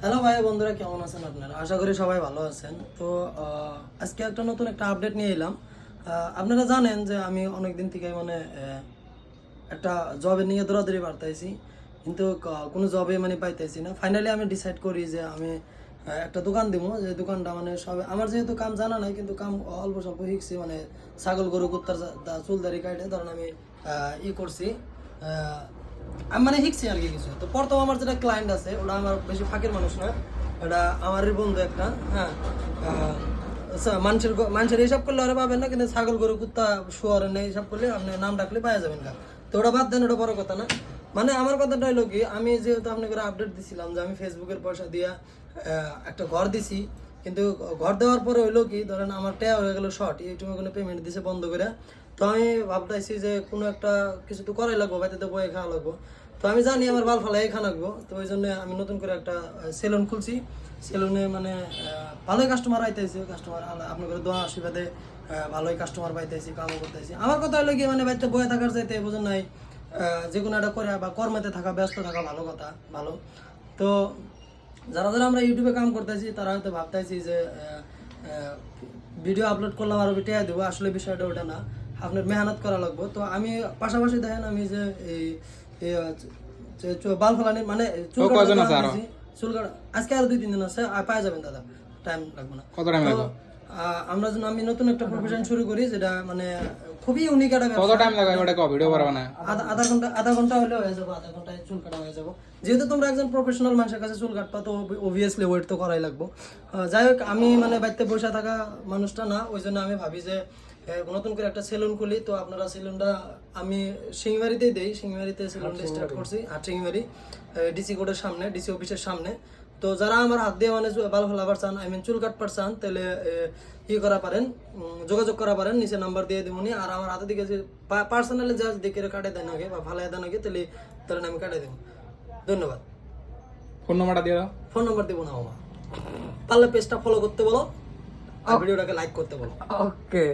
Hello ভাই বন্ধুরা, কেমন আছেন আপনারা? আশা করি সবাই ভালো আছেন। তো আজকে একটা নতুন আপডেট নিয়ে এলাম। আপনারা জানেন যে আমি অনেক দিন থেকে মানে একটা জবে নিয়ে দৌড়াদৌড়ি বাড়তাইছি, কিন্তু কোনো জবে মানে পাইতেছি না। ফাইনালি আমি ডিসাইড করি যে আমি একটা দোকান দিব, যে দোকানটা মানে সবে আমার যেহেতু কাম জানা নাই, কিন্তু কাম অল্প স্বল্প শিখছি, মানে ছাগল গরু কুত্তার চুলদারি কাটে ধরেন আমি করছি, আমি মানে শিখছি আর কি কিছু। তো প্রথম আমার যেটা ক্লায়েন্ট আছে ওটা আমার বেশি ফাঁকের মানুষ না, এটা আমারই বন্ধু একটা। হ্যাঁ, মানুষের হিসাব করলে ওরা পাবেন না, কিন্তু ছাগল গরু কুত্তা শুয়ার নেই হিসাব করলে আপনি নাম ডাকলে পাওয়া যাবেন না। তো ওটা বাদ দেন, ওটা বড় কথা না। মানে আমার কথাটা হলো কি, আমি যেহেতু আপনাকে আপডেট দিছিলাম যে আমি ফেসবুকের পয়সা দিয়ে একটা ঘর দিছি, কিন্তু ঘর দেওয়ার পরে হইলো কি, ধরেন আমার টাকা হয়ে গেল শর্ট, ইউটিউবে কোনো পেমেন্ট দিছে বন্ধ করে। তো আমি ভাবতেছি যে কোনো একটা কিছু তো করাই লাগবো, বাড়িতে বয়ে খাওয়া লাগবো। তো আমি জানি আমার বাল ফালাই খাওয়া লাগবো, তো ওই জন্য আমি নতুন করে একটা সেলুন খুলছি। সেলুনে মানে ভালোই কাস্টমার আইতেছে, কাস্টমার আপনাদের দোয়া আশীর্বাদে ভালোই কাস্টমার পাইতেছি, কামও করতেছি। আমার কথা হলো কি, মানে বাড়িতে বয়ে থাকার চাইতে বোঝেন নাই, যে কোনো একটা করে বা কর্মেতে থাকা, ব্যস্ত থাকা ভালো কথা, ভালো। তো যারা যারা আমরা ইউটিউবে কাম করতেছি তারা হয়তো ভাবতেছি যে ভিডিও আপলোড করলাম আর টেয়া দেবো, আসলে বিষয়টা ওটা না, আপনার মেহনত করা লাগবে। তো আমি পাশাপাশি দেখেন আমি যে এই বাল ফলানি মানে চুল কাটা আজকে আরো 2-3 দিন আছে, পাওয়া যাবেন দাদা, টাইম লাগবে না। কত টাইম লাগবে? আমি নতুন একটা প্রফেশন শুরু করি, যেটা মানে খুবই ইউনিক একটা কত ব্যবসা। টাইম লাগবে? ওটা ভিডিও বানাবো না? আধা ঘন্টা হলে হয়ে যাবো, আধা ঘন্টায় চুল কাটা হয়ে যাবো। যেহেতু তোমরা একজন প্রফেশনাল মানুষের কাছে চুল কাটবা, তো অবভিয়াসলি ওয়েট তো করাই লাগবো। যাই হোক, আমি মানে বাড়িতে বসে থাকা মানুষটা না, ওই জন্য আমি ভাবি যে নতুন করে একটা সেলুন খুলি। তো আপনারা সেলুনটা আমি সিংবাড়িতেই দেই, সিংবাড়িতে সেলুনটা স্টার্ট করছি, আর সিংবাড়ি ডিসি কোডের সামনে, ডিসি অফিসের সামনে। তো যারা আমার হাত দিয়ে মানে বাল ফেলাবার চান, আই মিন চুল কাটবার চান, তাহলে করা পারেন, যোগাযোগ করা পারেন, নিচে নাম্বার দিয়ে দেবনি। আর আমার হাতে দিকে যে পার্সোনালি যা দেখে কাটে দেন আগে বা ভালো দেন আগে, তাহলে তাহলে আমি কাটে দেবো। ধন্যবাদ। ফোন নাম্বারটা দিয়ে দাও। ফোন নাম্বার দেবো না বাবা, পারলে পেজটা ফলো করতে বলো আর ভিডিওটাকে লাইক করতে বলো। ওকে